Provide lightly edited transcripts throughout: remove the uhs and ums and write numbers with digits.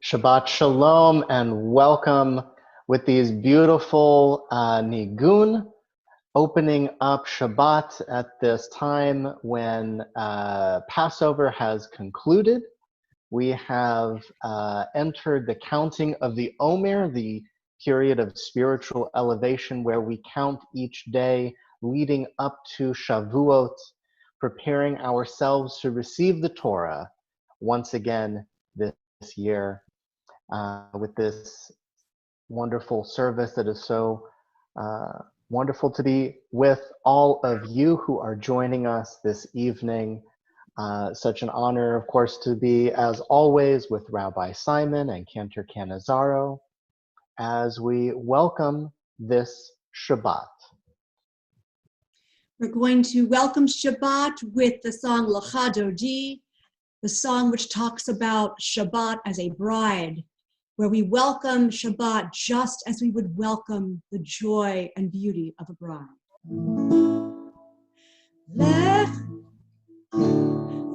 Shabbat Shalom and welcome with these beautiful nigun, opening up Shabbat at this time when Passover has concluded. We have entered the counting of the Omer, the period of spiritual elevation where we count each day leading up to Shavuot, preparing ourselves to receive the Torah once again this year. With this wonderful service that is so wonderful to be with all of you who are joining us this evening. Such an honor, of course, to be, as always, with Rabbi Simon and Cantor Canizaro as we welcome this Shabbat. We're going to welcome Shabbat with the song Lecha Dodi, the song which talks about Shabbat as a bride, where we welcome Shabbat just as we would welcome the joy and beauty of a bride.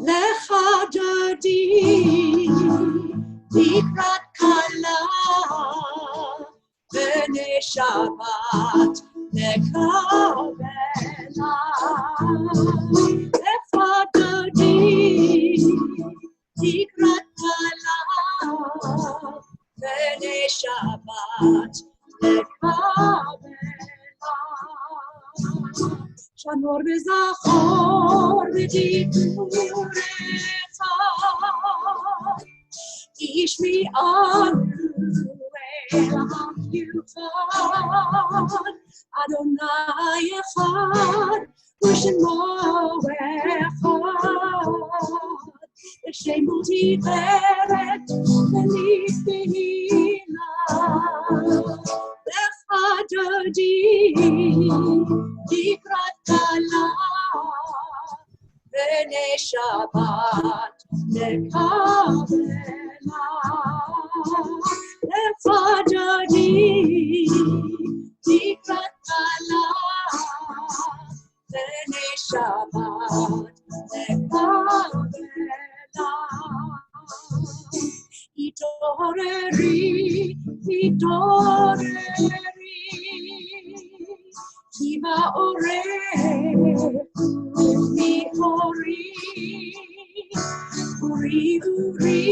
Lecha Dodi, Likrat Kala, B'nei Shabbat, Lekabela. Lecha Dodi, Likrat Kala, B'nei Shabbat, Lekabela. Shamor v'zachor v'dibrurecha, ish mi'anu el ha'miuchad, Adonai echad, u'shemo echad, v'shemo tiferet v'nifnina. Lecha Dodi, Likrat Kala, B'nei Shabbat, Lekabela. Lecha Dodi, Likrat Kala, B'nei Shabbat, Lekabela. Itoreri, Itoreri, Kiva Oreh, Uri Uri, Uri Uri,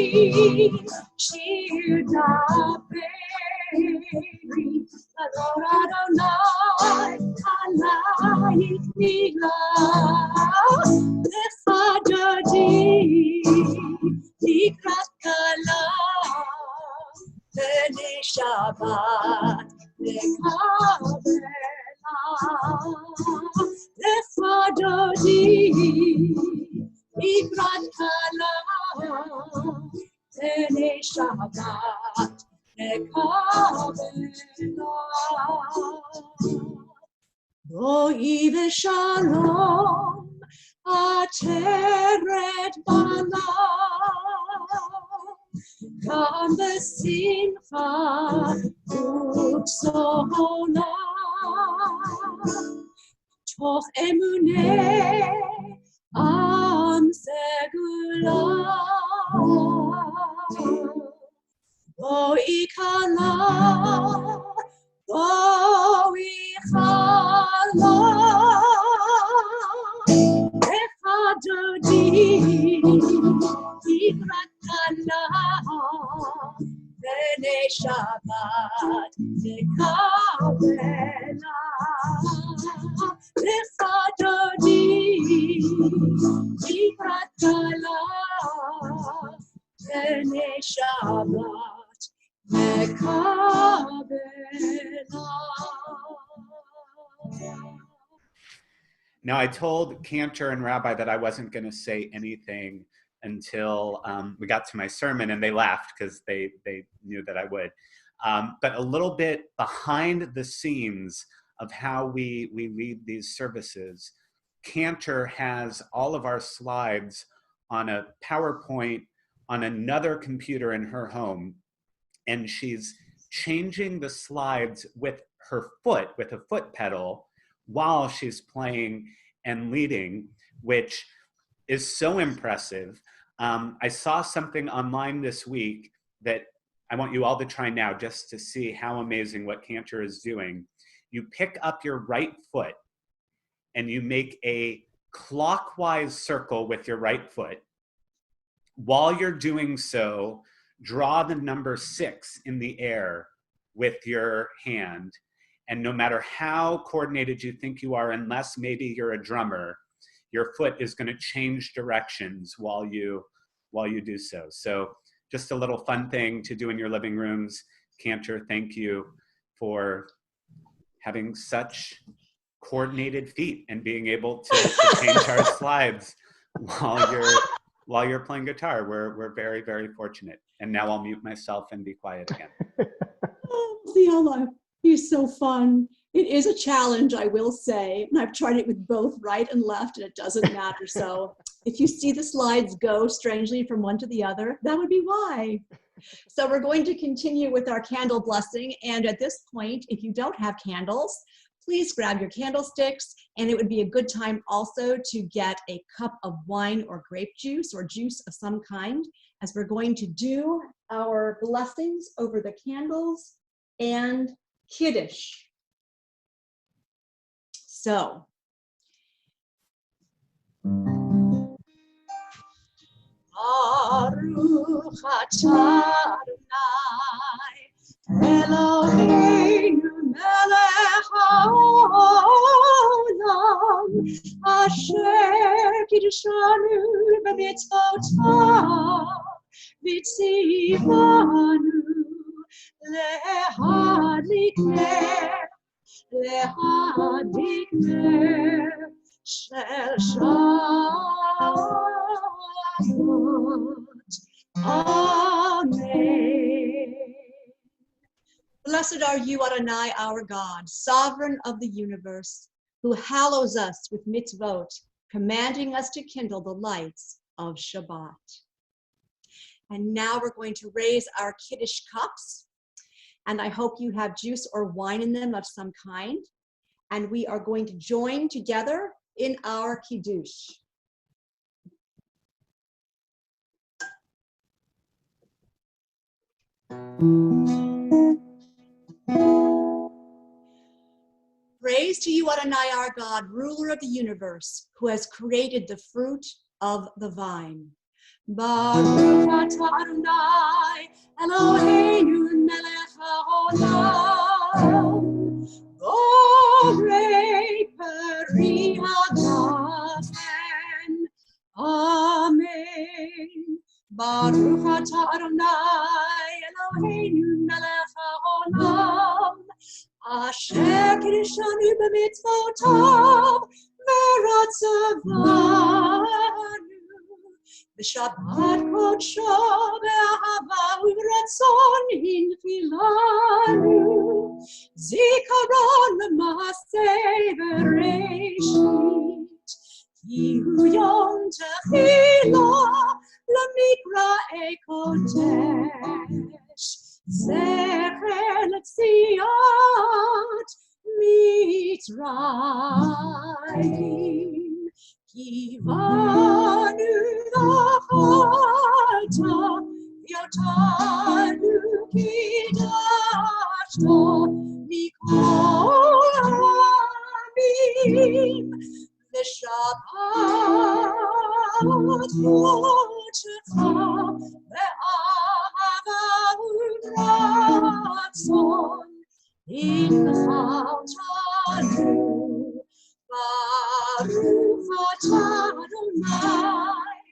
Shir Daberi, Ador Adonai, Alayit Milah, Lecha Dodi, Likrat Kala, B'nei Shabbat, Lekabela. Lecha Dodi, Likrat Kala, B'nei Shabbat, Lekabela. Ro'i v'shalom, Ateret bala, Kam b'simcha u'tzona, Toch emuneh am segula. Ro'i kala Now, I told Cantor and Rabbi that I wasn't going to say anything until we got to my sermon, and they laughed because they knew that I would. But a little bit behind the scenes of how we lead these services, Cantor has all of our slides on a PowerPoint on another computer in her home, and she's changing the slides with her foot, with a foot pedal, while she's playing and leading, which is so impressive. I saw something online this week that I want you all to try now just to see how amazing what Cantor is doing. You pick up your right foot and you make a clockwise circle with your right foot. While you're doing so, draw the number 6 in the air with your hand. And no matter how coordinated you think you are, unless maybe you're a drummer, your foot is going to change directions while you do so. So just a little fun thing to do in your living rooms. Cantor, thank you for having such coordinated feet and being able to change our slides while you're playing guitar. We're very, very fortunate. And now I'll mute myself and be quiet again. Oh, Leola, you're so fun. It is a challenge, I will say. And I've tried it with both right and left, and it doesn't matter. So if you see the slides go strangely from one to the other, that would be why. So we're going to continue with our candle blessing. And at this point, if you don't have candles, please grab your candlesticks. And it would be a good time also to get a cup of wine or grape juice or juice of some kind, as we're going to do our blessings over the candles and Kiddush. So, Baruch atah Adonai Eloheinu melech haolam asher kiddushanu b'mitzvotav v'tzivanu lehadlik ner shel Shabbat. Amen. Blessed are you, Adonai, our God, sovereign of the universe, who hallows us with mitzvot, commanding us to kindle the lights of Shabbat. And now we're going to raise our Kiddush cups. And I hope you have juice or wine in them of some kind. And we are going to join together in our Kiddush. Praise to you, Adonai, our God, ruler of the universe, who has created the fruit of the vine. Baruch atah Adonai, Eloheinu melech haolam, borei peri hagafen. Amen. Baruch atah Adonai, Eloheinu melech haolam, asher kiddushanu b'mitzvotav v'ratzavanu b'shabbat kodsho b'ahava u'ratzon hinchilanu zikaron l'maaseh bereshit kihu yom techilah l'mikra'ei kodesh Zecher l'tziat Mitzrayim Kivanu v'chalta Yotanu kidashta Mikol ha'amim V'shabbat kodecha Ve'ahava u'ratzon Inchaltanu, Baruch atah Adonai,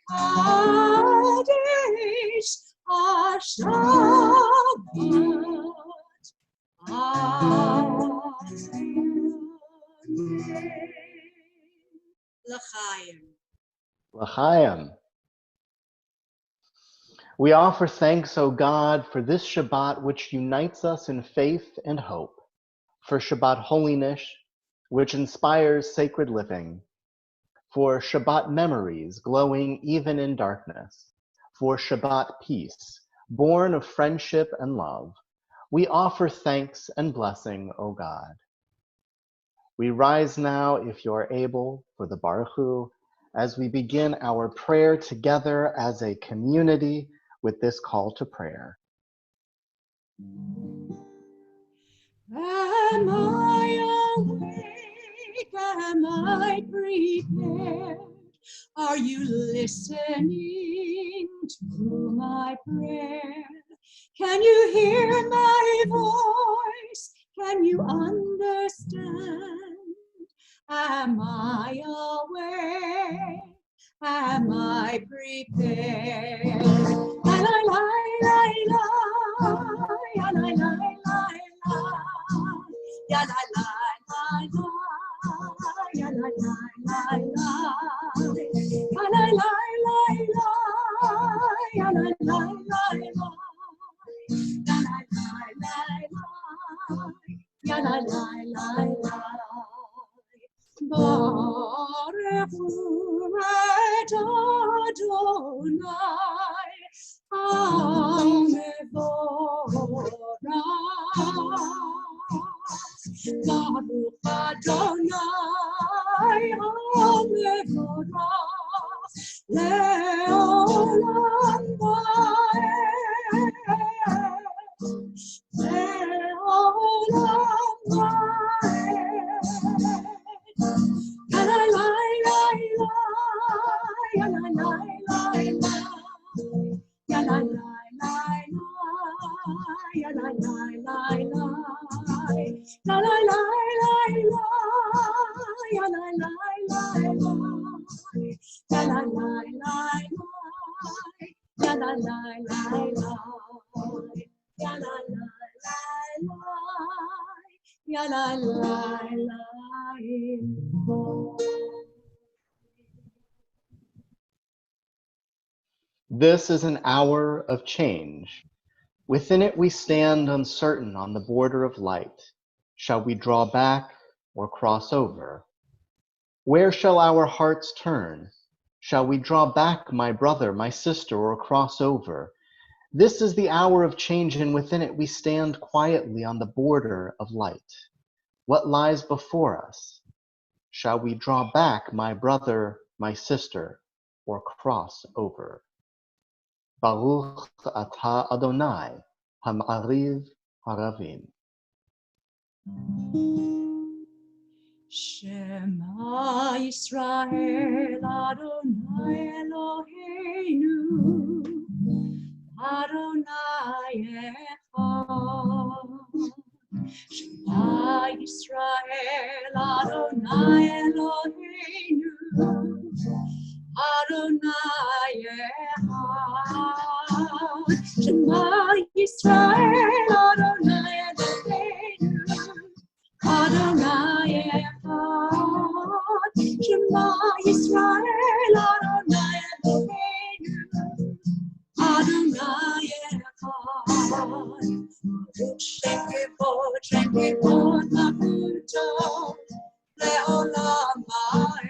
Mikadesh HaShabbat. L'chaim. L'chaim. We offer thanks, O God, for this Shabbat which unites us in faith and hope, for Shabbat holiness, which inspires sacred living, for Shabbat memories glowing even in darkness, for Shabbat peace, born of friendship and love. We offer thanks and blessing, O God. We rise now, if you are able, for the Baruch Hu, as we begin our prayer together as a community with this call to prayer. Am I awake? Am I prepared? Are you listening to my prayer? Can you hear my voice? Can you understand? Am I awake? Am I prepared? La la la la la, la la la la la, la la la la la, la la la la la, la la la la la, la la la la la. La la la la la, Baruch et Adonai, Hamevorach. Baruch Adonai, Hamevorach, Leolam This is an hour of change. Within it we stand uncertain on the border of light. Shall we draw back or cross over? Where shall our hearts turn? Shall we draw back, my brother, my sister, or cross over? This is the hour of change, and within it we stand quietly on the border of light. What lies before us? Shall we draw back, my brother, my sister, or cross over? Baruch atah Adonai, Ham'ariv Haravim. Shema Yisrael Adonai Eloheinu, Adonai Echad. Shema Yisrael Adonai Eloheinu, Adonai Echad. Shema Yisrael Adonai Eloheinu, Adonai Echad. Shema Yisrael Adonai Eloheinu, Adonai Echad. Shem Kivod Makuto Leolam Ha'ed.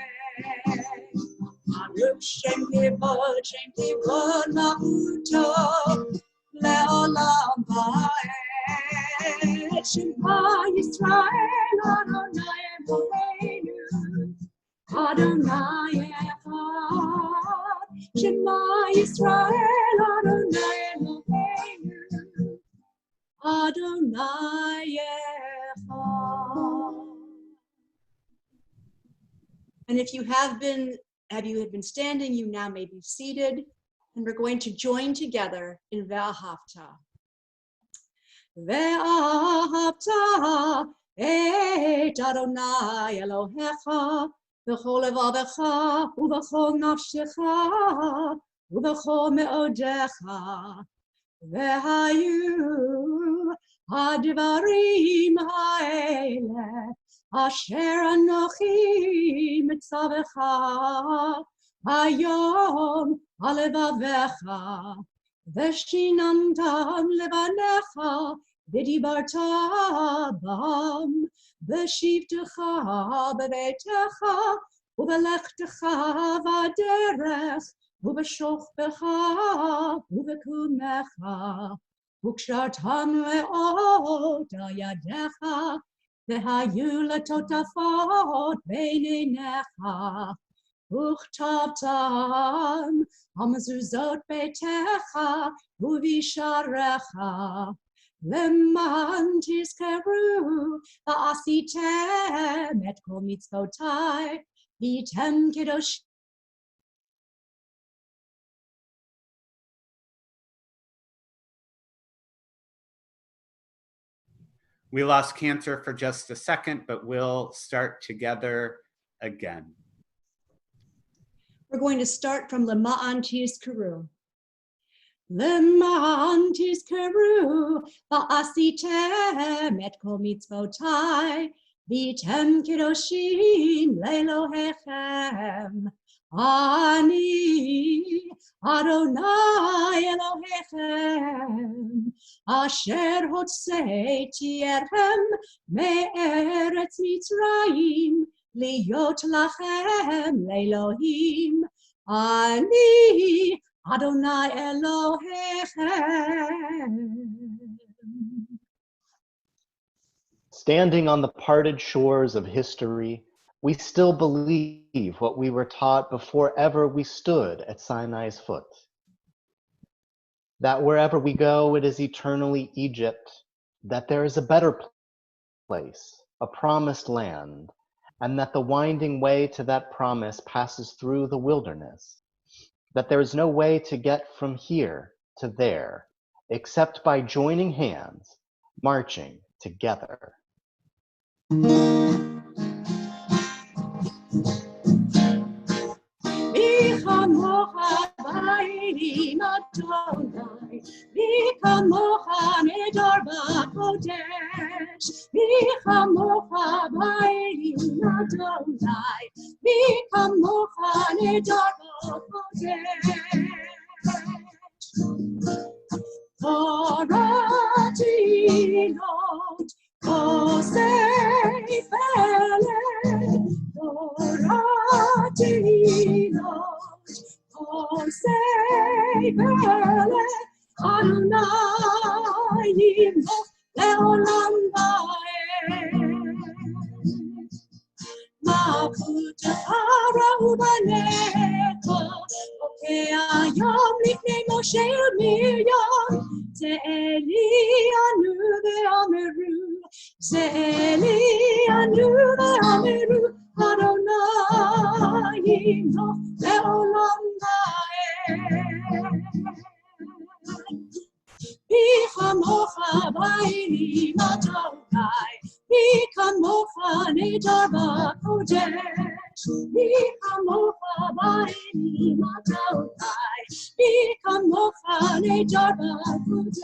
Baruch Shem Kivod Makuto Leolam Ha'ed. Shema Yisrael Adonai Eloheinu, Adonai Echad. Shema Yisrael Adonai Eloheinu, Adonai Echad. And if you have been standing, you now may be seated, and we're going to join together in Ve'ahavta. Ve'ahavta ואהבת את אדוני אלוהיך בכל לבבך ובכל נפשך ובכל מאודיך. והיו הדברים האלה אשר אנוכי מצווך היום על לבביך, ושיננתם לבניך ודיברת בם בשבתך בביתך ובלכתך בדרך ובשוכבך ובקומך, וקשרתם מאוד על ידיך, והיו לטוטפות בין עיניך, וכתבתם על מזוזות ביתך ובשעריך, למען תזכרו ועשיתם את כל מצוותיי, והייתם קדושים. We lost Cantor for just a second, but we'll start together again. We're going to start from Lema'an Tizkaru. Lema'an Tizkaru va'asitem et kol mitzvotai v'yitem kedoshim le'Elohechem. Ani Adonai Elohechem asher hotzeiti etchem me'eretz Mitzrayim להיות לכם לאלוהים, אני אדוני אלוהיכם. Standing on the parted shores of history, we still believe what we were taught before ever we stood at Sinai's foot. That wherever we go, it is eternally Egypt, that there is a better place, a promised land, and that the winding way to that promise passes through the wilderness, that there is no way to get from here to there, except by joining hands, marching together. מי כמוך נדר בקודש, מי כמוך באלים אדוני, מי כמוך נדר בקודש. קראתי לאות כוסי פלג, קראתי לאות כוסי פלג, אדוני ימלוך לעולם ועד. מלכותך ראו בניך, בוקע יום לפני משה ומרים, זה אלי ענו ואמרו, זה אלי ענו ואמרו, אדוני ימלוך לעולם ועד. מי כמוך באלים אדוני, מי כמוך נדר בקודש, מי כמוך באלים אדוני, מי כמוך נדר בקודש.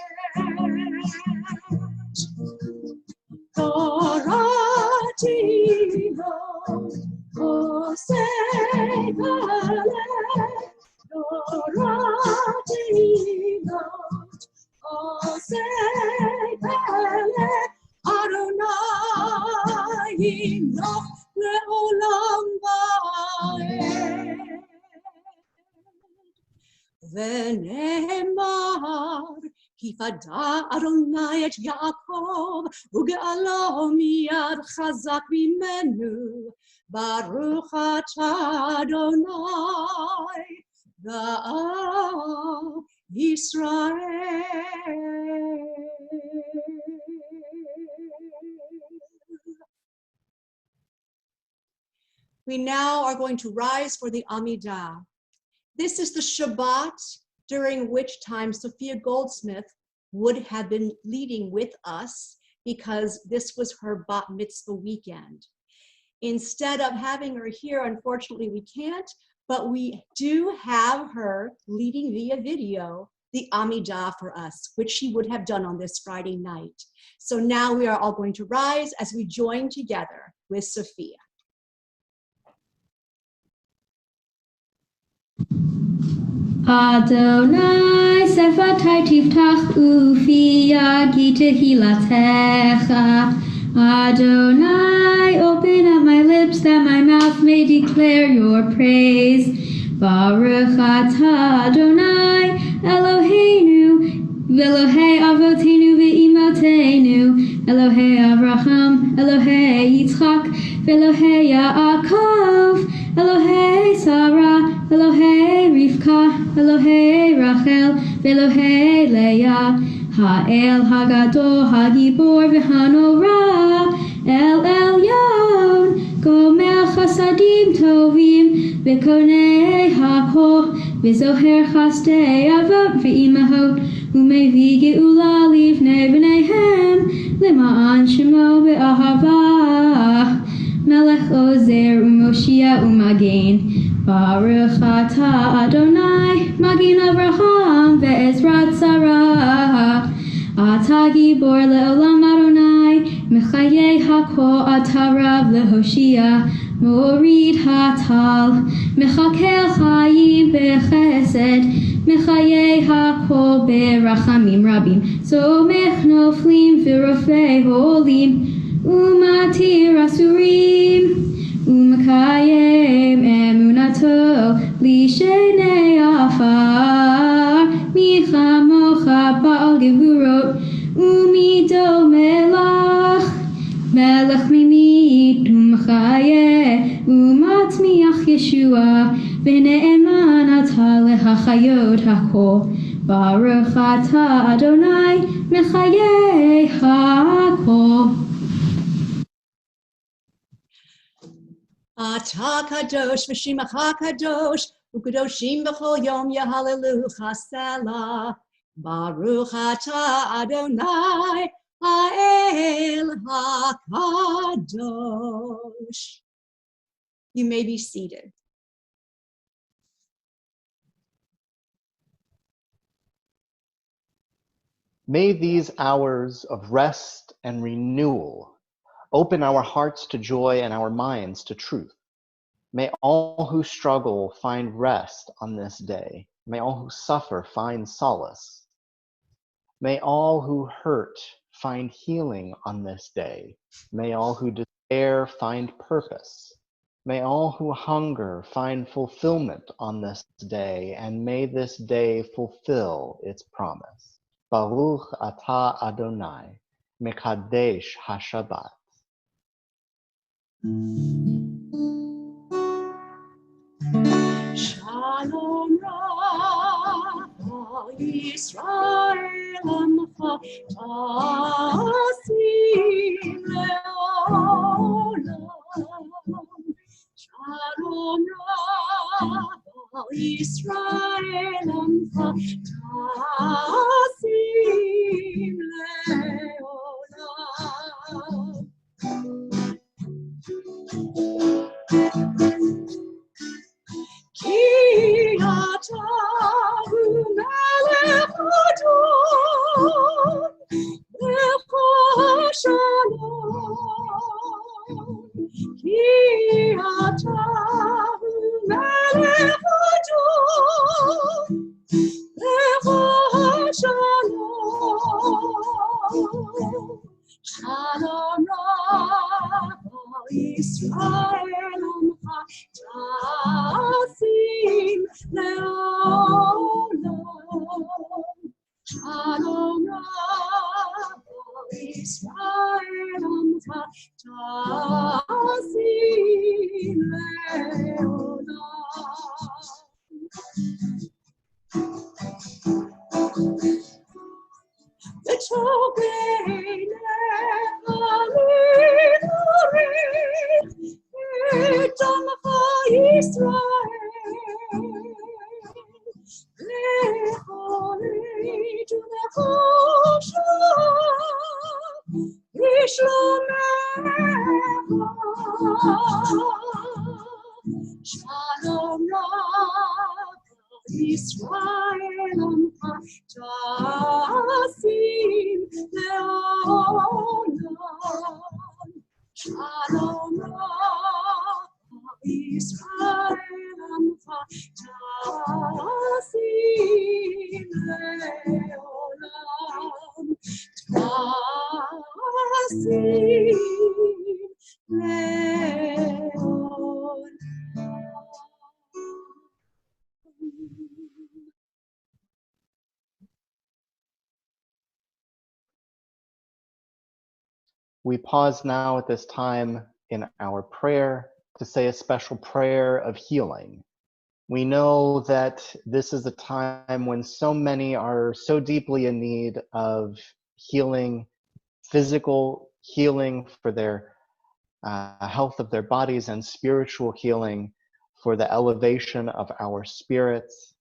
קראתי לאות כוסי פלג, קראתי לאות כוסי פלג, אדוני ימלוך לעולם ועד. ונאמר, כי פדה אדוני את יעקב, וגאלו מיד חזק ממנו, ברוך אתה אדוני, גאל ישראל. We now are going to rise for the Amidah. This is the Shabbat during which time Sophia Goldsmith would have been leading with us, because this was her bat mitzvah weekend. Instead of having her here, unfortunately we can't, but we do have her leading via video the Amidah for us, which she would have done on this Friday night. So now we are all going to rise as we join together with Sophia. Adonai sefatai tiftach ufi yagi tehilatecha. Adonai, open up my lips that my mouth may declare your praise. Baruch atah Adonai Eloheinu, Elohei Avotenu ve'imotenu, Elohei Avraham, Elohei Yitzchak, Elohei Yaakov, Elohei Sarah, Elohei Rivka, Elohei Rachel, Elohei Leah, Ha'el Hagadol, Hagibor v'Hanora, El Elyon, Gomer Chasadim Tovim, V'konei Hakol, V'zoher Chasdei Avot v'imahot, U'mevi Geula livnei b'neihem, L'ma'an Shemo be'ahava, Melech Ozer U'Moshia U'Magen, Baruch atah Adonai, Magin Avraham ve'Ezrat Sarah, Atah Gibor le'olam Adonai, Mechayeh hakol atah Rav le'Hoshia, Morid hatal, Mechakel chayim bechesed, Mechayeh hakol berachamim rabim, Somech noflim v'rofei holim, Umatir asurim, Umakayem emunato lishenei afar, Michamocha ba'al gevurot umido melach, Melech mimit umchaye umatmiach Yeshua, V'ne'eman atah lehachayot hakol, Baruch atah Adonai mechayeh hakol. Atah kadosh v'shimacha kadosh, u'kadoshim b'chol yom yahalelucha selah. Baruch atah Adonai ha'el hakadosh. You may be seated. May these hours of rest and renewal open our hearts to joy and our minds to truth. May all who struggle find rest on this day. May all who suffer find solace. May all who hurt find healing on this day. May all who despair find purpose. May all who hunger find fulfillment on this day, and may this day fulfill its promise. Baruch atah Adonai, Mekadesh HaShabbat. Shalom Rav Yisrael Amcha Tasim Leolam. Shalom Rav Yisrael Amcha Tasim Leolam. Ki atah melech adon, lecha shalom. Ki atah melech adon, lecha shalom. Shalom Rav Yisrael Amcha Tasim Leolam. Shalom Rav Yisrael Amcha Tasim Leolam. Shalom Israel Tasim Leolam. Shalom Israel Tasim Leolam. Tasim Leolam. We pause now at this time in our prayer to say a special prayer of healing. We know that this is a time when so many are so deeply in need of healing, physical healing for their health of their bodies, and spiritual healing for the elevation of our spirits,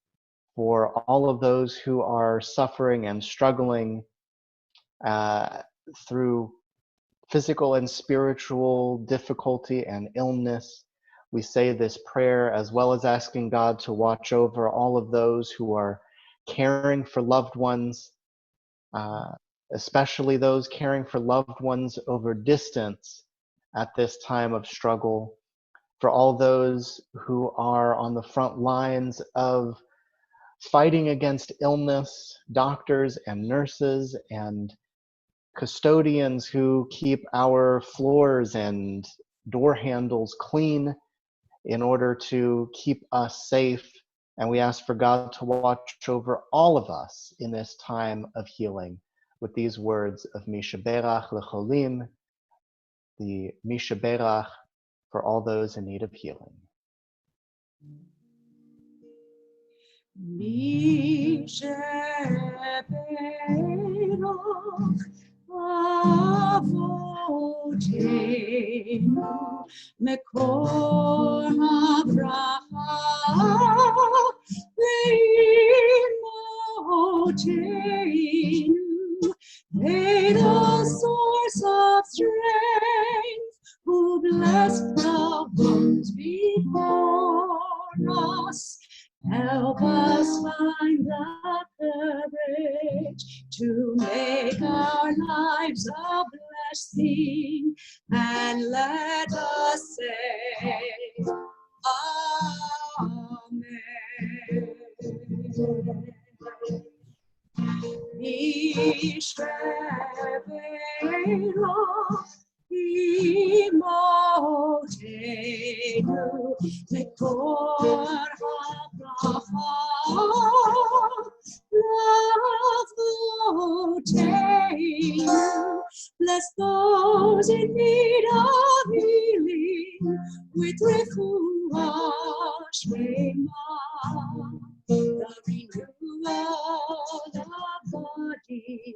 for all of those who are suffering and struggling through physical and spiritual difficulty and illness. We say this prayer as well as asking God to watch over all of those who are caring for loved ones, especially those caring for loved ones over distance at this time of struggle, for all those who are on the front lines of fighting against illness, doctors and nurses and custodians who keep our floors and door handles clean in order to keep us safe. And we ask for God to watch over all of us in this time of healing with these words of Mishaberach Lecholim, the Mishaberach for all those in need of healing. Mishaberach Avotenu Mekor HaBracha Leimotenu. May the source of strength, who blessed the ones before us, help us find the courage to make our lives a blessing, and let us say, Amen. Mishaberach Imotenu Mekor HaBracha Lavotenu. Bless those in need of healing with refuah Shema, the renewal of body,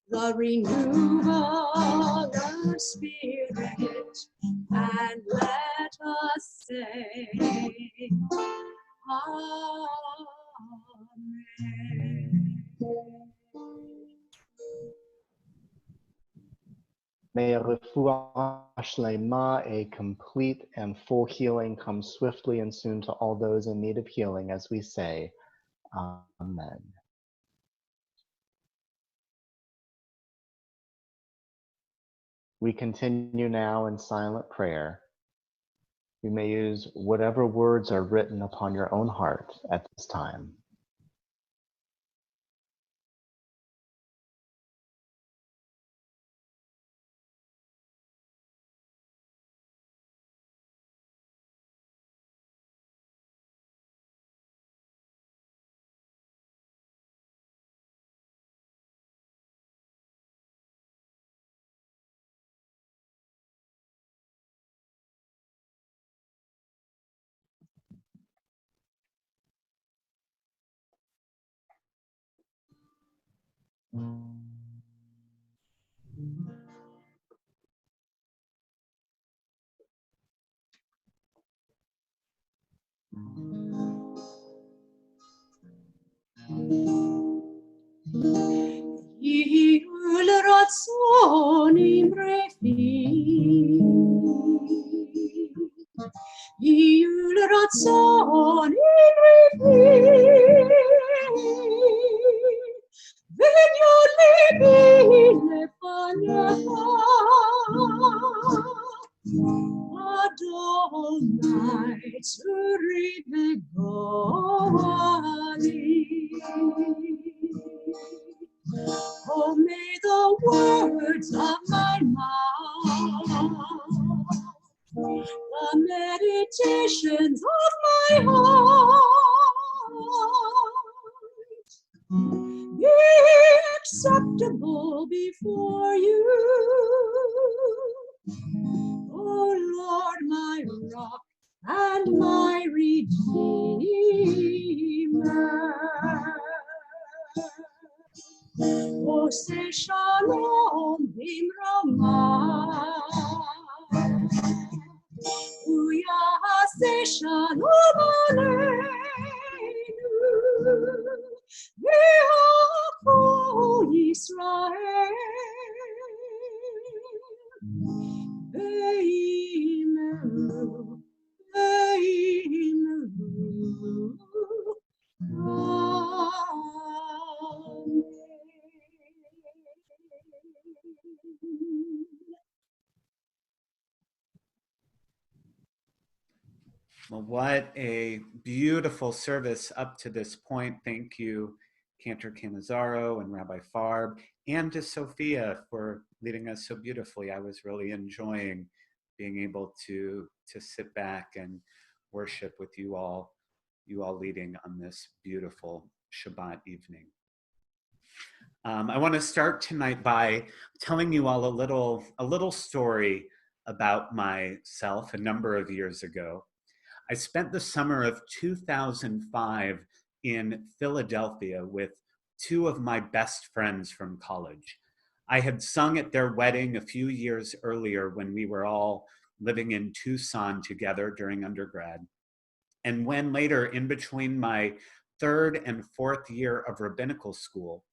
the renewal of spirit, and let us say, Amen. May a refuah shlema, a complete and full healing, come swiftly and soon to all those in need of healing, as we say, Amen. We continue now in silent prayer. You may use whatever words are written upon your own heart at this time. Yihul ratzon imre יהיו לרצון עברי וניות ליבי לפניך אדוני צורי וגואלי. Oh, may the words of my mouth, the meditations of my heart be acceptable before you, oh Lord, my rock and my redeemer. Oh, say shalom bimrama. Say shalom aleinu. V'ha'ko Yisrael. Ve'imenu. Ve'imenu. Well, what a beautiful service up to this point. Thank you, Cantor Canizaro and Rabbi Farb, and to Sophia for leading us so beautifully. I was really enjoying being able to sit back and worship with you all leading on this beautiful Shabbat evening. I want to start tonight by telling you all a little story about myself a number of years ago. I spent the summer of 2005 in Philadelphia with two of my best friends from college. I had sung at their wedding a few years earlier when we were all living in Tucson together during undergrad. And when later, in between my third and fourth year of rabbinical school,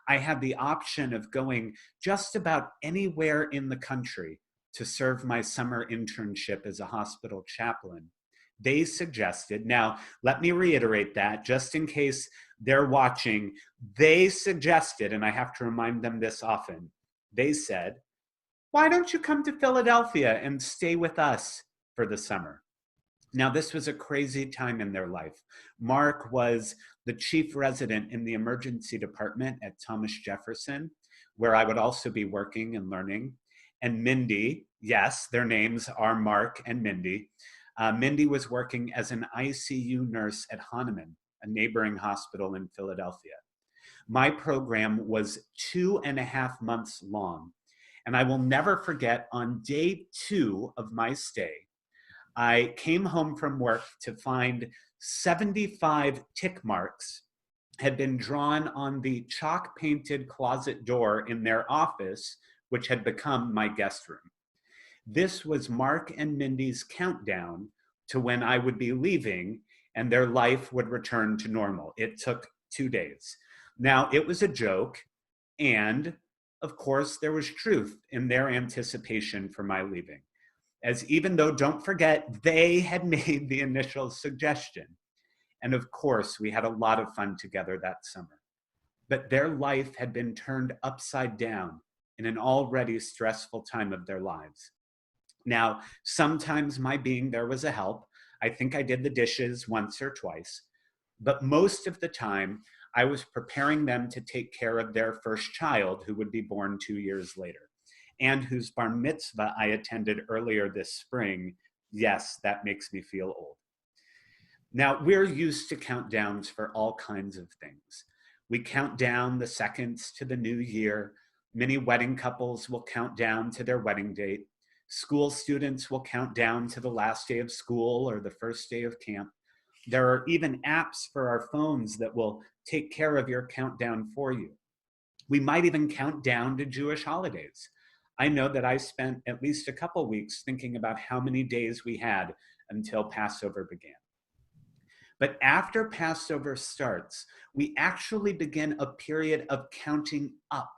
I had the option of going just about anywhere in the country to serve my summer internship as a hospital chaplain. They suggested, now let me reiterate that just in case they're watching, they suggested, and I have to remind them this often, they said, why don't you come to Philadelphia and stay with us for the summer? Now, this was a crazy time in their life. Mark was the chief resident in the emergency department at Thomas Jefferson, where I would also be working and learning. And Mindy, yes, their names are Mark and Mindy. Mindy was working as an ICU nurse at Hahnemann, a neighboring hospital in Philadelphia. My program was 2.5 months long. And I will never forget, on day 2 of my stay, I came home from work to find 75 tick marks had been drawn on the chalk-painted closet door in their office, which had become my guest room. This was Mark and Mindy's countdown to when I would be leaving and their life would return to normal. It took 2 days. Now, it was a joke, and of course, there was truth in their anticipation for my leaving. As even though, don't forget, they had made the initial suggestion. And of course, we had a lot of fun together that summer. But their life had been turned upside down in an already stressful time of their lives. Now, sometimes my being there was a help. I think I did the dishes once or twice. But most of the time, I was preparing them to take care of their first child, who would be born 2 years later, and whose bar mitzvah I attended earlier this spring. Yes, that makes me feel old. Now, we're used to countdowns for all kinds of things. We count down the seconds to the new year. Many wedding couples will count down to their wedding date. School students will count down to the last day of school or the first day of camp. There are even apps for our phones that will take care of your countdown for you. We might even count down to Jewish holidays. I know that I spent at least a couple weeks thinking about how many days we had until Passover began. But after Passover starts, we actually begin a period of counting up.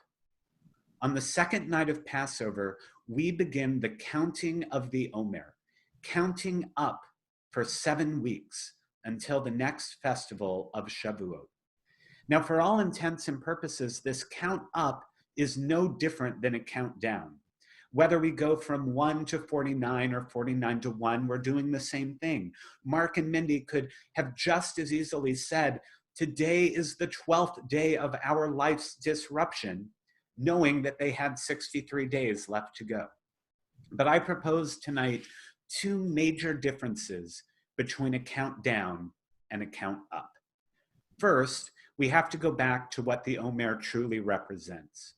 On the second night of Passover, we begin the counting of the Omer, counting up for 7 weeks until the next festival of Shavuot. Now, for all intents and purposes, this count up is no different than a count down. Whether we go from 1 to 49 or 49 to 1, we're doing the same thing. Mark and Mindy could have just as easily said, today is the 12th day of our life's disruption, knowing that they had 63 days left to go. But I propose tonight 2 major differences between a count down and a count up. First, we have to go back to what the Omer truly represents.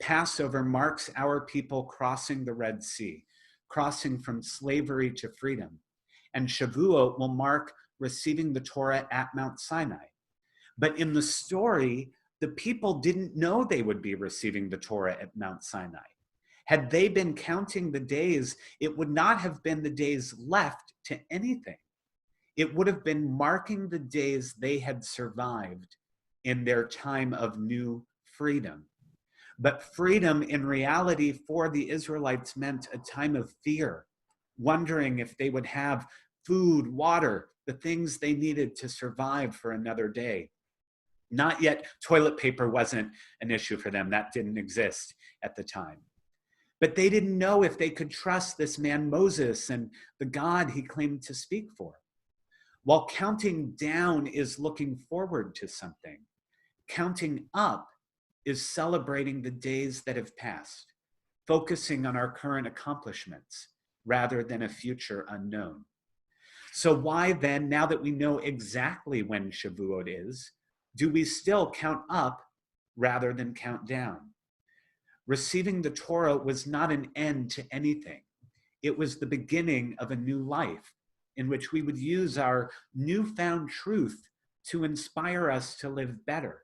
Passover marks our people crossing the Red Sea, crossing from slavery to freedom. And Shavuot will mark receiving the Torah at Mount Sinai. But in the story, the people didn't know they would be receiving the Torah at Mount Sinai. Had they been counting the days, it would not have been the days left to anything. It would have been marking the days they had survived in their time of new freedom. But freedom in reality for the Israelites meant a time of fear, wondering if they would have food, water, the things they needed to survive for another day. Not yet, toilet paper wasn't an issue for them. That didn't exist at the time. But they didn't know if they could trust this man Moses and the God he claimed to speak for. While counting down is looking forward to something, counting up is celebrating the days that have passed, focusing on our current accomplishments rather than a future unknown. So why then, now that we know exactly when Shavuot is, do we still count up rather than count down? Receiving the Torah was not an end to anything. It was the beginning of a new life in which we would use our newfound truth to inspire us to live better,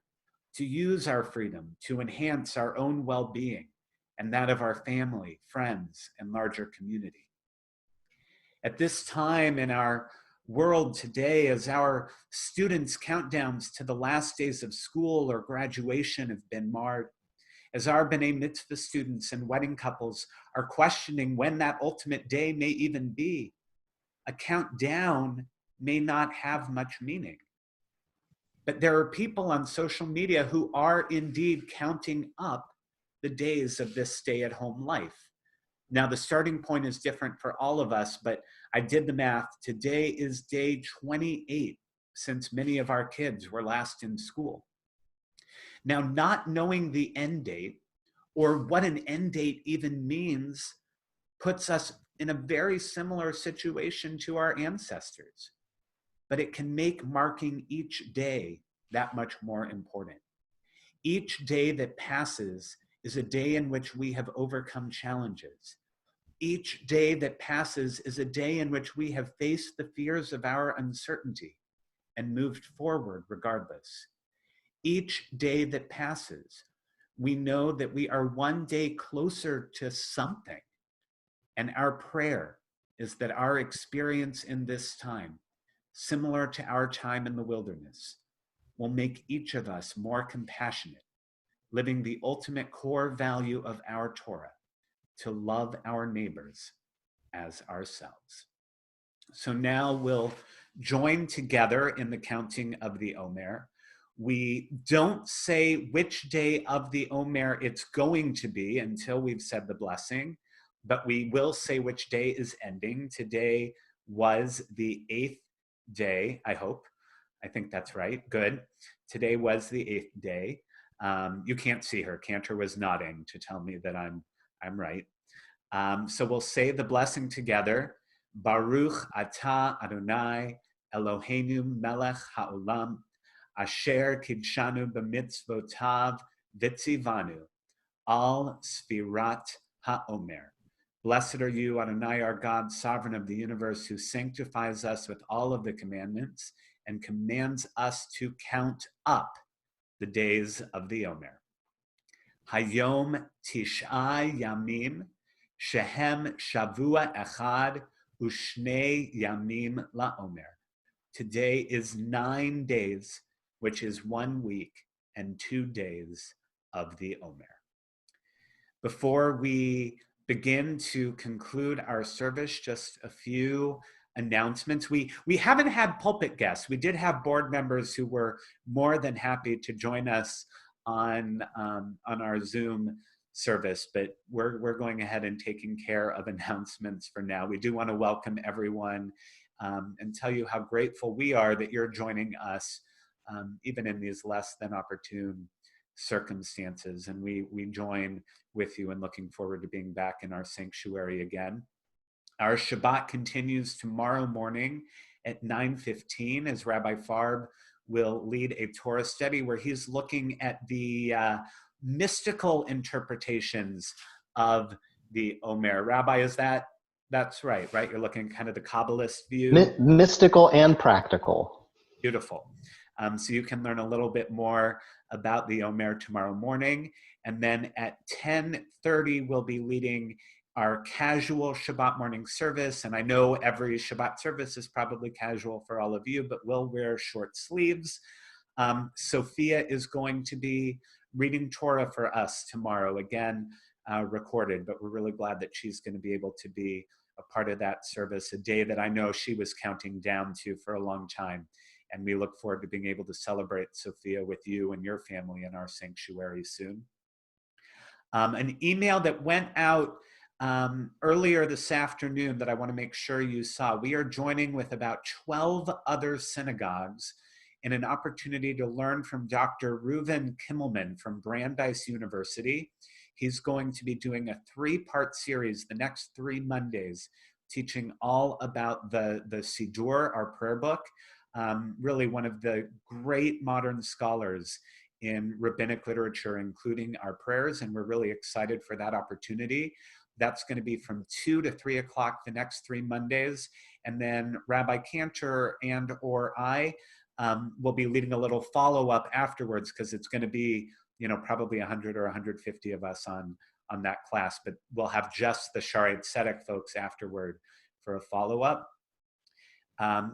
to use our freedom to enhance our own well-being and that of our family, friends, and larger community. At this time in our world today, as our students' countdowns to the last days of school or graduation have been marred, as our B'nai Mitzvah students and wedding couples are questioning when that ultimate day may even be, a countdown may not have much meaning. But there are people on social media who are indeed counting up the days of this stay-at-home life. Now, the starting point is different for all of us, but I did the math. Today is day 28 since many of our kids were last in school. Now, not knowing the end date or what an end date even means puts us in a very similar situation to our ancestors. But it can make marking each day that much more important. Each day that passes is a day in which we have overcome challenges. Each day that passes is a day in which we have faced the fears of our uncertainty and moved forward regardless. Each day that passes, we know that we are one day closer to something. And our prayer is that our experience in this time, similar to our time in the wilderness, will make each of us more compassionate, living the ultimate core value of our Torah, to love our neighbors as ourselves. So now we'll join together in the counting of the Omer. We don't say which day of the Omer it's going to be until we've said the blessing, but we will say which day is ending. Today was the 8th day, I hope. I think that's right. Good. Today was the 8th day. You can't see her. Cantor was nodding to tell me that I'm right. So we'll say the blessing together. Baruch atah Adonai Eloheinu melech haolam asher kidshanu b'mitzvotav v'tzivanu al sfirat haomer. Blessed are you, Adonai, our God, sovereign of the universe, who sanctifies us with all of the commandments and commands us to count up the days of the Omer. Hayom tish'a yamim shehem shavua echad u'shnei yamim la'omer. Today is 9 days, which is 1 week and 2 days of the Omer. Before we begin to conclude our service, just a few announcements. We haven't had pulpit guests. We did have board members who were more than happy to join us on our Zoom service, but we're going ahead and taking care of announcements for now. We do want to welcome everyone and tell you how grateful we are that you're joining us, even in these less than opportune circumstances. And we join with you and looking forward to being back in our sanctuary again. Our Shabbat continues tomorrow morning at 9:15 as Rabbi Farb will lead a Torah study where he's looking at the mystical interpretations of the Omer. Rabbi, that's right? You're looking at kind of the Kabbalist view. Mystical and practical. Beautiful. So you can learn a little bit more about the Omer tomorrow morning. And then at 10:30, we'll be leading our casual Shabbat morning service. And I know every Shabbat service is probably casual for all of you, but we'll wear short sleeves. Sophia is going to be reading Torah for us tomorrow, again, recorded, but we're really glad that she's going to be able to be a part of that service, a day that I know she was counting down to for a long time. And we look forward to being able to celebrate Sophia with you and your family in our sanctuary soon. An email that went out earlier this afternoon that I want to make sure you saw. We are joining with about 12 other synagogues in an opportunity to learn from Dr. Reuven Kimmelman from Brandeis University. He's going to be doing a 3-part series the next 3 Mondays, teaching all about the Siddur, our prayer book, really one of the great modern scholars in rabbinic literature, including our prayers, and we're really excited for that opportunity. That's going to be from 2 to 3 o'clock the next 3 Mondays. And then Rabbi Cantor and or I will be leading a little follow-up afterwards, because it's going to be, probably 100 or 150 of us on that class, but we'll have just the Schaarai Zedek folks afterward for a follow-up.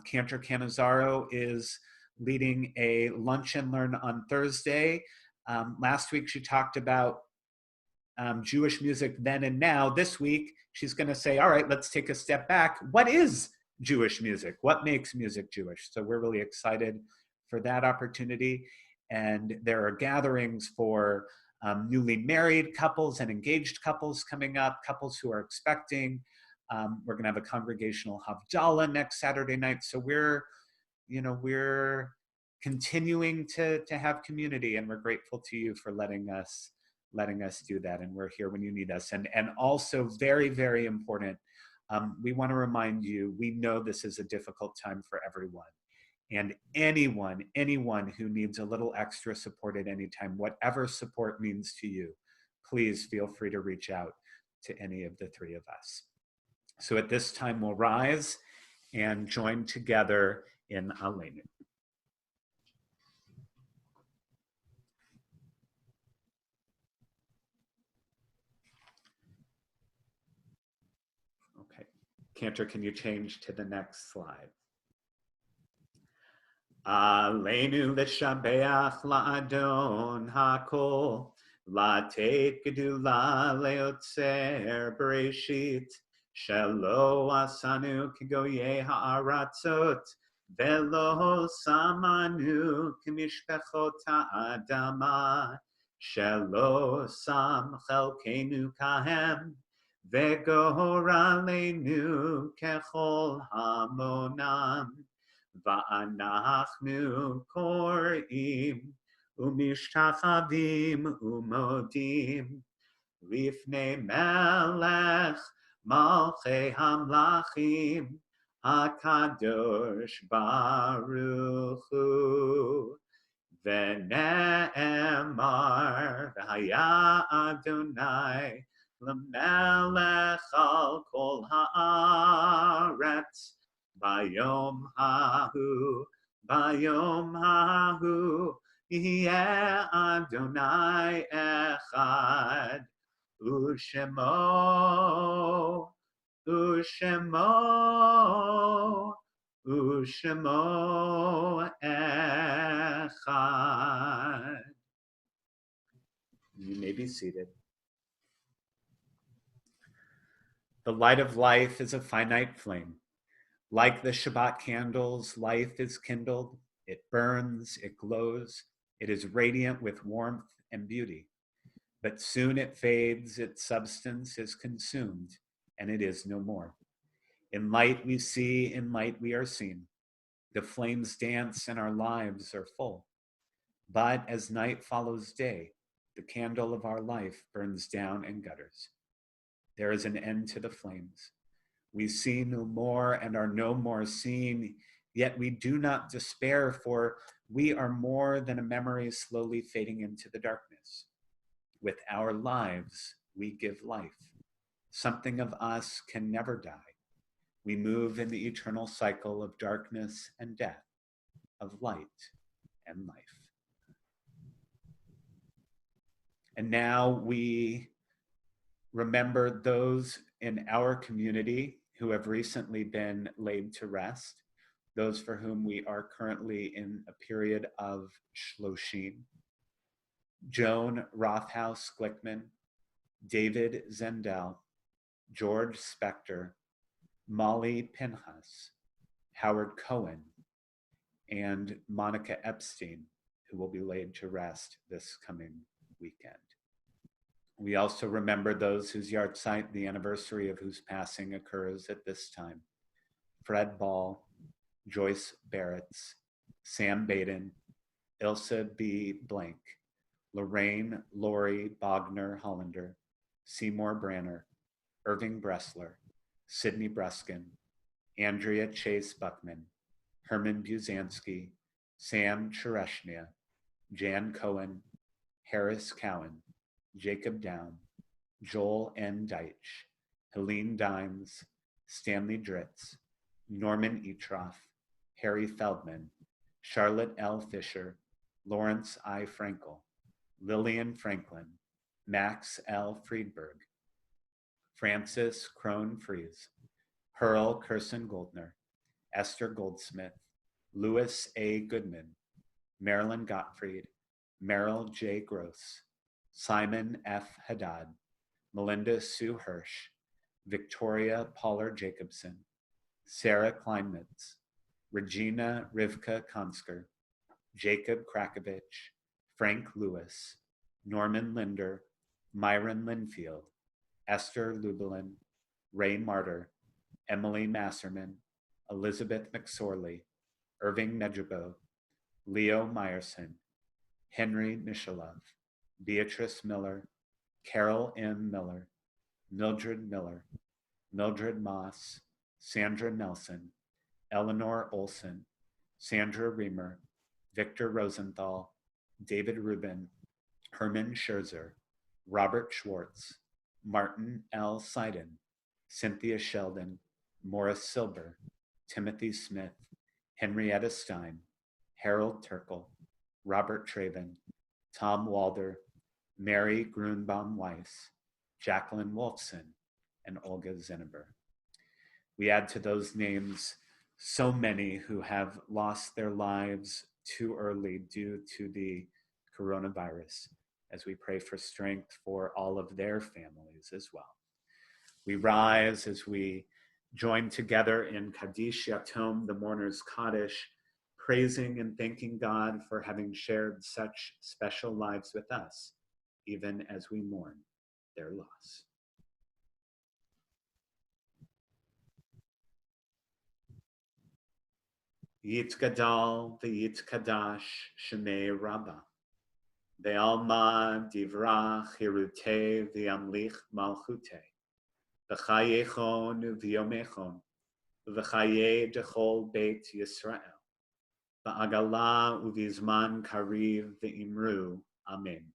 Cantor Canizaro is leading a lunch and learn on Thursday. Last week she talked about Jewish music then and now. This week, she's going to say, all right, let's take a step back. What is Jewish music? What makes music Jewish? So we're really excited for that opportunity. And there are gatherings for newly married couples and engaged couples coming up, couples who are expecting. We're going to have a congregational Havdalah next Saturday night. So we're continuing to have community, and we're grateful to you for letting us do that, and we're here when you need us. And also very, very important, we want to remind you, we know this is a difficult time for everyone, and anyone who needs a little extra support at any time, whatever support means to you, please feel free to reach out to any of the 3 of us. So at this time, we'll rise and join together in Aleinu. Cantor, can you change to the next slide? Aleinu l'shabeach la'adon hakol, la'tet gedula le'otzer bereshit, shelo asanu k'goyei ha'aratzot, velo samanu k'mishpechot ha'adama, shelo sam chelkenu kahem, וגורלנו ככל המונם, ואנחנו קוראים ומשתחווים ומודים לפני מלך מלכי המלכים הקדוש ברוך הוא. ונאמר והיה אדוני למלך על כל הארץ ביום ההוא יהיה אדוני אחד ושמו אחד. You may be seated. The light of life is a finite flame. Like the Shabbat candles, life is kindled. It burns, it glows. It is radiant with warmth and beauty. But soon it fades, its substance is consumed, and it is no more. In light we see, in light we are seen. The flames dance and our lives are full. But as night follows day, the candle of our life burns down and gutters. There is an end to the flames. We see no more and are no more seen, yet we do not despair, for we are more than a memory slowly fading into the darkness. With our lives, we give life. Something of us can never die. We move in the eternal cycle of darkness and death, of light and life. And now we remember those in our community who have recently been laid to rest, those for whom we are currently in a period of shloshim. Joan Rothhaus Glickman, David Zendel, George Spector, Molly Pinhas, Howard Cohen, and Monica Epstein, who will be laid to rest this coming weekend. We also remember those whose yahrzeit, the anniversary of whose passing, occurs at this time. Fred Ball, Joyce Barretts, Sam Baden, Ilsa B. Blank, Lorraine Lori Bogner Hollander, Seymour Branner, Irving Bressler, Sidney Bruskin, Andrea Chase Buckman, Herman Buzansky, Sam Chereshnia, Jan Cohen, Harris Cowan, Jacob Down, Joel N. Deitch, Helene Dimes, Stanley Dritz, Norman Etroff, Harry Feldman, Charlotte L. Fisher, Lawrence I. Frankel, Lillian Franklin, Max L. Friedberg, Francis Crone Fries, Pearl Kirsten Goldner, Esther Goldsmith, Louis A. Goodman, Marilyn Gottfried, Merrill J. Gross, Simon F. Haddad, Melinda Sue Hirsch, Victoria Pollard Jacobson, Sarah Kleinmetz, Regina Rivka Konsker, Jacob Krakovich, Frank Lewis, Norman Linder, Myron Linfield, Esther Lubelin, Ray Martyr, Emily Masserman, Elizabeth McSorley, Irving Nedjabo, Leo Meyerson, Henry Mishalov, Beatrice Miller, Carol M. Miller, Mildred Miller, Mildred Moss, Sandra Nelson, Eleanor Olson, Sandra Reamer, Victor Rosenthal, David Rubin, Herman Scherzer, Robert Schwartz, Martin L. Seiden, Cynthia Sheldon, Morris Silber, Timothy Smith, Henrietta Stein, Harold Turkle, Robert Traven, Tom Walder, Mary Grunbaum-Weiss, Jacqueline Wolfson, and Olga Zinneber. We add to those names so many who have lost their lives too early due to the coronavirus, as we pray for strength for all of their families as well. We rise as we join together in Kaddish Yatom, the mourner's Kaddish, praising and thanking God for having shared such special lives with us, even as we mourn their loss. Yitgadal v'yitkadash shemei Rabbah. Ve'alma divrach hirute v'yamlich malchute. V'chayechon v'yomechon. V'chaye dechol beit Yisrael. V'agala uvizman kariv v'imru. Amen.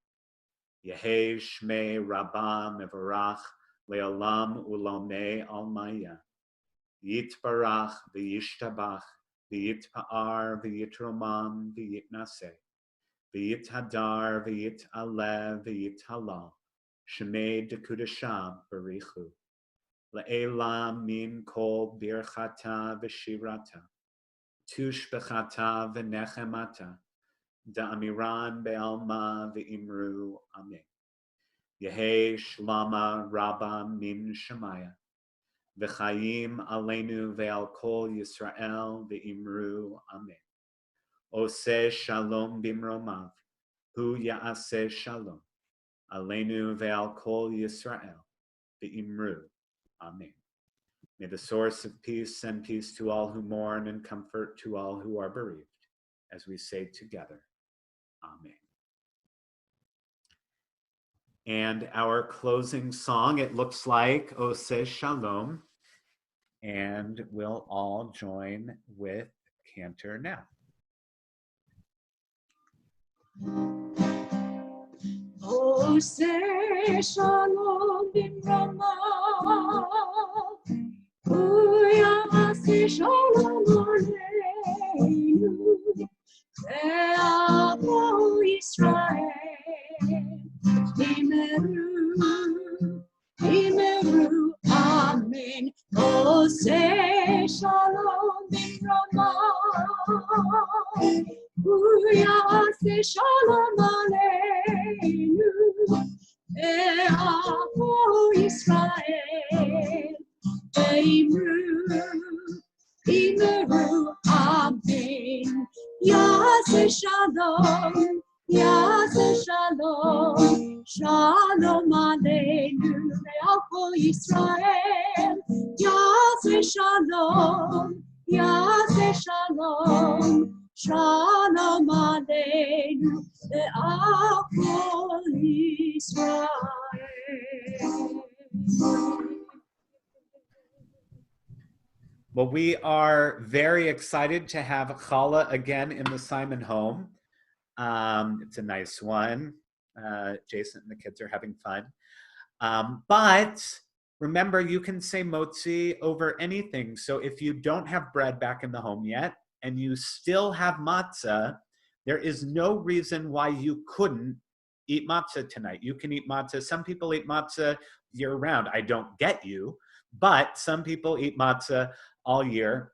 Yehei shmei Rabbah mevarach le'olam ulamei almaya. Yitbarach v'yishtabach. V'yitpa'ar v'yitromam v'yitnaseh. V'yithadar v'yitaleh v'yithalal. Shemei dekudasham barichu. Le'elam min kol birchata v'shirata. Tushbechata v'nechemata. Da'amiran be'alma v'imru. Amen. Yehei shlama rabba min shemaya. V'chaim aleinu ve'al kol Yisrael ve'imru amen. Oseh shalom bimromav, hu ya'aseh shalom. Aleinu ve'al kol Yisrael ve'imru amen. May the source of peace send peace to all who mourn and comfort to all who are bereaved, as we say together, amen. And our closing song, it looks like Oseh Shalom, and we'll all join with Cantor now. Oseh Shalom bimromav, hu ya'aseh shalom aleinu ve'avo Yisrael. Imeru, amen. Oseh shalom bimromav, hu ya'aseh shalom aleinu ve'avo Yisrael. Imeru, amen. Ya'aseh shalom, Ya'aseh shalom, shalom aleinu ve'al kol Yisrael. Ya'aseh shalom, Ya'aseh shalom, shalom aleinu ve'al kol Yisrael. Well, we are very excited to have Challah again in the Simon home. It's a nice one. Jason and the kids are having fun. But remember, you can say motzi over anything. So if you don't have bread back in the home yet, and you still have matzah, there is no reason why you couldn't eat matzah tonight. You can eat matzah. Some people eat matzah year round. I don't get you, but some people eat matzah all year.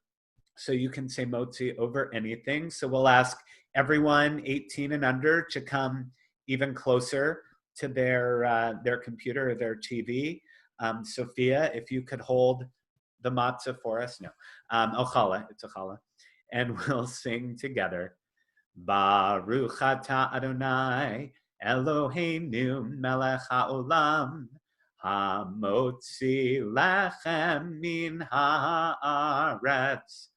So you can say motzi over anything. So we'll ask everyone 18 and under to come even closer to their computer or their TV. Sophia, if you could hold the matzah for us. No. Challah, it's a challah. And we'll sing together. Baruch atah Adonai Eloheinu melech haolam hamotzi lechem min haaretz.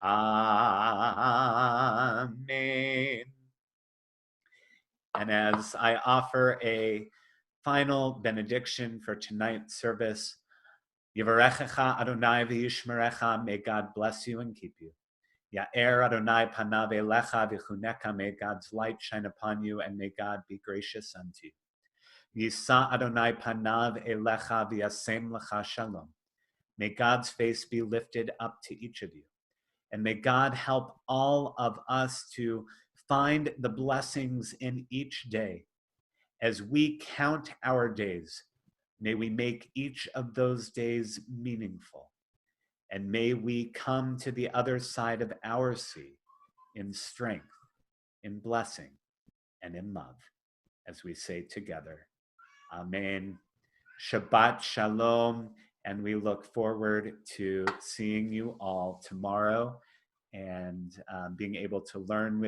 Amen. And as I offer a final benediction for tonight's service, Yivarechecha Adonai v'yishmerecha, may God bless you and keep you. Ya'er Adonai panav elecha v'chuneka, may God's light shine upon you and may God be gracious unto you. Yisa Adonai panav elecha v'yasem lecha shalom, may God's face be lifted up to each of you. And may God help all of us to find the blessings in each day. As we count our days, may we make each of those days meaningful. And may we come to the other side of our sea in strength, in blessing, and in love, as we say together, Amen. Shabbat Shalom. And we look forward to seeing you all tomorrow and being able to learn with